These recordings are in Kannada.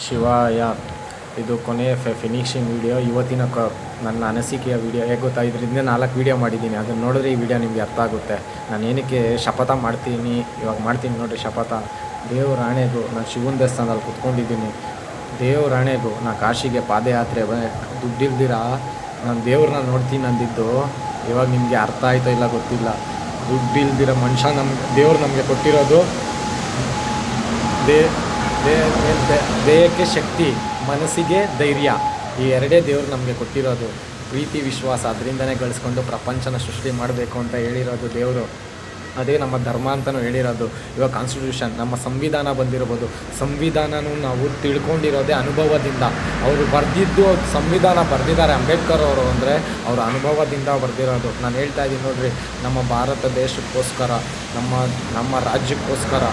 ಶಿವಾಯ. ಇದು ಕೊನೆಯ ಫಿನಿಶಿಂಗ್ ವೀಡಿಯೋ. ಇವತ್ತಿನ ನನ್ನ ಅನಿಸಿಕೆಯ ವೀಡಿಯೋ ಹೇಗೆ ಗೊತ್ತಾ, ಇದರಿಂದ 4 ವೀಡಿಯೋ ಮಾಡಿದ್ದೀನಿ. ಅದನ್ನು ನೋಡಿದ್ರೆ ಈ ವಿಡಿಯೋ ನಿಮಗೆ ಅರ್ಥ ಆಗುತ್ತೆ. ನಾನು ಏನಕ್ಕೆ ಶಪಥ ಮಾಡ್ತೀನಿ, ಇವಾಗ ಮಾಡ್ತೀನಿ ನೋಡಿರಿ ಶಪಥ. ದೇವ್ರ ಆಣೆಗೂ ನಾನು ಶಿವನ ದೇವಸ್ಥಾನದಲ್ಲಿ ಕುತ್ಕೊಂಡಿದ್ದೀನಿ. ದೇವ್ರ ಆಣೆಗೂ ನಾನು ಕಾಶಿಗೆ ಪಾದಯಾತ್ರೆ ದುಡ್ಡಿಲ್ದಿರ ನಾನು ದೇವ್ರನ್ನ ನೋಡ್ತೀನಿ ಅಂದಿದ್ದು ಇವಾಗ ನಿಮಗೆ ಅರ್ಥ ಆಯ್ತೋ ಇಲ್ಲ ಗೊತ್ತಿಲ್ಲ. ದುಡ್ಡಿಲ್ದಿರ ಮನುಷ್ಯ ದೇವ್ರು ನಮಗೆ ಕೊಟ್ಟಿರೋದು ದೇಹಕ್ಕೆ ಶಕ್ತಿ, ಮನಸ್ಸಿಗೆ ಧೈರ್ಯ. ಈ ಎರಡೇ ದೇವರು ನಮಗೆ ಕೊಟ್ಟಿರೋದು. ಪ್ರೀತಿ, ವಿಶ್ವಾಸ ಅದರಿಂದನೇ ಗಳಿಸ್ಕೊಂಡು ಪ್ರಪಂಚನ ಸೃಷ್ಟಿ ಮಾಡಬೇಕು ಅಂತ ಹೇಳಿರೋದು ದೇವರು. ಅದೇ ನಮ್ಮ ಧರ್ಮ ಅಂತಲೂ ಹೇಳಿರೋದು. ಇವಾಗ ಕಾನ್ಸ್ಟಿಟ್ಯೂಷನ್, ನಮ್ಮ ಸಂವಿಧಾನ ಬಂದಿರ್ಬೋದು. ಸಂವಿಧಾನನೂ ನಾವು ತಿಳ್ಕೊಂಡಿರೋದೇ ಅನುಭವದಿಂದ. ಅವರು ಬರೆದಿದ್ದು ಸಂವಿಧಾನ ಬರೆದಿದ್ದಾರೆ ಅಂಬೇಡ್ಕರ್ ಅವರು ಅಂದರೆ ಅವರ ಅನುಭವದಿಂದ ಬರೆದಿರೋದು. ನಾನು ಹೇಳ್ತಾ ಇದ್ದೀನಿ ನೋಡ್ರಿ, ನಮ್ಮ ಭಾರತ ದೇಶಕ್ಕೋಸ್ಕರ, ನಮ್ಮ ರಾಜ್ಯಕ್ಕೋಸ್ಕರ,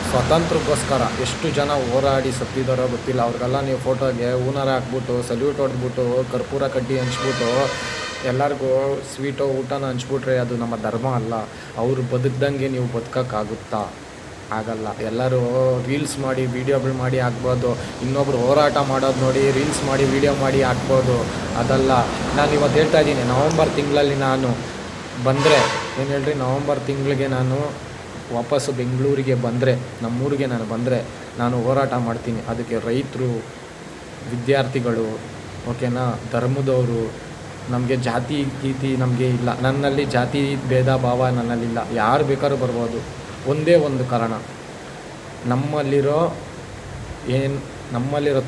ಸ್ವಾತಂತ್ರ್ಯಕ್ಕೋಸ್ಕರ ಎಷ್ಟು ಜನ ಹೋರಾಡಿ ಸತ್ತಿದ್ದಾರೋ ಗೊತ್ತಿಲ್ಲ. ಅವ್ರಿಗೆಲ್ಲ ನೀವು ಫೋಟೋಗೆ ಹೂನಾರ ಹಾಕ್ಬಿಟ್ಟು, ಸಲ್ಯೂಟ್ ಹೊಡೆದ್ಬಿಟ್ಟು, ಕರ್ಪೂರ ಕಡ್ಡಿ ಹಂಚ್ಬಿಟ್ಟು, ಎಲ್ಲರಿಗೂ ಸ್ವೀಟೋ ಊಟನ ಹಂಚ್ಬಿಟ್ರೆ ಅದು ನಮ್ಮ ಧರ್ಮ ಅಲ್ಲ. ಅವರು ಬದುಕ್ದಂಗೆ ನೀವು ಬದುಕೋಕ್ಕಾಗುತ್ತಾ? ಆಗಲ್ಲ. ಎಲ್ಲರೂ ರೀಲ್ಸ್ ಮಾಡಿ ವೀಡಿಯೋಗಳು ಮಾಡಿ ಹಾಕ್ಬೋದು. ಇನ್ನೊಬ್ರು ಹೋರಾಟ ಮಾಡೋದು ನೋಡಿ ರೀಲ್ಸ್ ಮಾಡಿ ವೀಡಿಯೋ ಮಾಡಿ ಹಾಕ್ಬೋದು. ಅದಲ್ಲ. ನಾನು ಇವತ್ತು ಹೇಳ್ತಾ ಇದ್ದೀನಿ, ನವಂಬರ್ ತಿಂಗಳಲ್ಲಿ ನಾನು ಬಂದರೆ ಏನು ಹೇಳ್ರಿ, ನವಂಬರ್ ತಿಂಗಳಿಗೆ ನಾನು ವಾಪಸ್ಸು ಬೆಂಗಳೂರಿಗೆ ಬಂದರೆ, ನಮ್ಮೂರಿಗೆ ನಾನು ಬಂದರೆ ನಾನು ಹೋರಾಟ ಮಾಡ್ತೀನಿ. ಅದಕ್ಕೆ ರೈತರು, ವಿದ್ಯಾರ್ಥಿಗಳು, ಓಕೆನಾ, ಧರ್ಮದವರು, ನಮಗೆ ಜಾತಿ ಗೀತಿ ನಮಗೆ ಇಲ್ಲ. ನನ್ನಲ್ಲಿ ಜಾತಿ ಭೇದ ಭಾವ ನನ್ನಲ್ಲಿಲ್ಲ. ಯಾರು ಬೇಕಾದ್ರೂ ಬರ್ಬೋದು. ಒಂದೇ ಒಂದು ಕಾರಣ, ನಮ್ಮಲ್ಲಿರೋ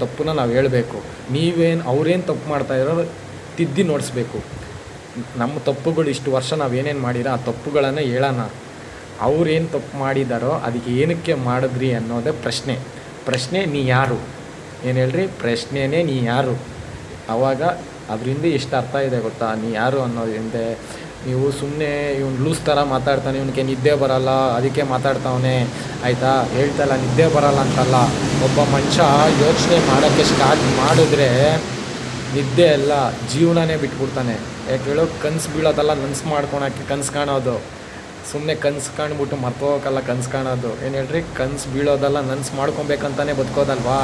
ತಪ್ಪನ್ನ ನಾವು ಹೇಳಬೇಕು. ಅವ್ರೇನು ತಪ್ಪು ಮಾಡ್ತಾಯಿರೋ ತಿದ್ದಿ ನೋಡಿಸ್ಬೇಕು. ನಮ್ಮ ತಪ್ಪುಗಳು ಇಷ್ಟು ವರ್ಷ ನಾವೇನೇನು ಮಾಡಿರೋ ಆ ತಪ್ಪುಗಳನ್ನು ಹೇಳೋಣ. ಅವ್ರೇನು ತಪ್ಪು ಮಾಡಿದಾರೋ ಅದಕ್ಕೆ ಏನಕ್ಕೆ ಮಾಡಿದ್ರಿ ಅನ್ನೋದೇ ಪ್ರಶ್ನೆ. ನೀ ಯಾರು? ಏನು ಹೇಳ್ರಿ, ಪ್ರಶ್ನೆನೇ ನೀ ಯಾರು? ಆವಾಗ ಅದರಿಂದ ಎಷ್ಟು ಅರ್ಥ ಇದೆ ಗೊತ್ತಾ, ನೀ ಯಾರು ಅನ್ನೋದ್ರಿಂದ. ನೀವು ಸುಮ್ಮನೆ ಇವ್ನು ಲೂಸ್ ಥರ ಮಾತಾಡ್ತಾನೆ, ಇವನಿಗೆ ನಿದ್ದೆ ಬರೋಲ್ಲ ಅದಕ್ಕೆ ಮಾತಾಡ್ತಾವನೆ, ಆಯಿತಾ, ಹೇಳ್ತಲ್ಲ ನಿದ್ದೆ ಬರೋಲ್ಲ ಅಂತಲ್ಲ. ಒಬ್ಬ ಮನುಷ್ಯ ಯೋಚನೆ ಮಾಡೋಕ್ಕೆ ಸ್ಟಾರ್ಟ್ ಮಾಡಿದ್ರೆ ನಿದ್ದೆ ಎಲ್ಲ ಜೀವನನೇ ಬಿಟ್ಬಿಡ್ತಾನೆ. ಯಾಕೆ ಹೇಳೋ, ಕನಸು ಬೀಳೋದಲ್ಲ, ನನಸು ಮಾಡ್ಕೊಳಕ್ಕೆ ಕನಸು ಕಾಣೋದು. ಸುಮ್ಮನೆ ಕನಸು ಕಾಣ್ಬಿಟ್ಟು ಮರ್ತೋಗಲ್ಲ ಕನಸು ಕಾಣೋದು. ಏನು ಹೇಳ್ರಿ, ಕನಸು ಬೀಳೋದಲ್ಲ, ನನಸು ಮಾಡ್ಕೊಬೇಕಂತಾನೆ ಬದುಕೋದಲ್ವಾ.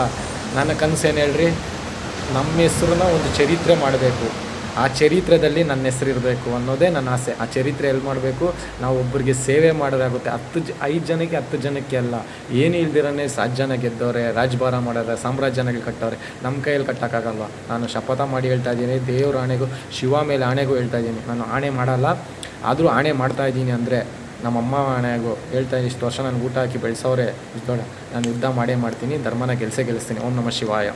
ನನ್ನ ಕನಸು ಏನು ಹೇಳ್ರಿ, ನಮ್ಮ ಹೆಸ್ರನ್ನ ಒಂದು ಚರಿತ್ರೆ ಮಾಡಬೇಕು. ಆ ಚರಿತ್ರೆಯಲ್ಲಿ ನನ್ನ ಹೆಸ್ರು ಇರಬೇಕು ಅನ್ನೋದೇ ನನ್ನ ಆಸೆ. ಆ ಚರಿತ್ರೆ ಎಲ್ಲಿ ಮಾಡಬೇಕು, ನಾವು ಒಬ್ಬರಿಗೆ ಸೇವೆ ಮಾಡೋದಾಗುತ್ತೆ. 5 ಜನಕ್ಕೆ 10 ಜನಕ್ಕೆ ಅಲ್ಲ. ಏನು ಇಲ್ದಿರನೇ 7 ಜನ ಗೆದ್ದವ್ರೆ, ರಾಜಭಾರ ಮಾಡೋರೆ, ಸಾಮ್ರಾಜ್ಯನಾಗಿ ಕಟ್ಟವ್ರೆ. ನಮ್ಮ ಕೈಯಲ್ಲಿ ಕಟ್ಟೋಕ್ಕಾಗಲ್ವ. ನಾನು ಶಪಥ ಮಾಡಿ ಹೇಳ್ತಾ ಇದ್ದೀನಿ, ದೇವ್ರ ಆಣೆಗೂ, ಶಿವ ಮೇಲೆ ಆಣೆಗೂ ಹೇಳ್ತಾ ಇದ್ದೀನಿ. ನಾನು ಆಣೆ ಮಾಡಲ್ಲ, ಆದರೂ ಆಣೆ ಮಾಡ್ತಾಯಿದ್ದೀನಿ. ಅಂದರೆ ನಮ್ಮಮ್ಮ ಆಣೆಗೂ ಹೇಳ್ತಾ ಇದ್ದೀನಿ, ಇಷ್ಟು ವರ್ಷ ನಾನು ಊಟ ಹಾಕಿ ಬೆಳೆಸೋರೆ, ನಾನು ಯುದ್ಧ ಮಾಡೇ ಮಾಡ್ತೀನಿ, ಧರ್ಮನ ಗೆಲ್ಲಿಸ್ತೀನಿ. ಓಂ ನಮಃ ಶಿವಾಯ.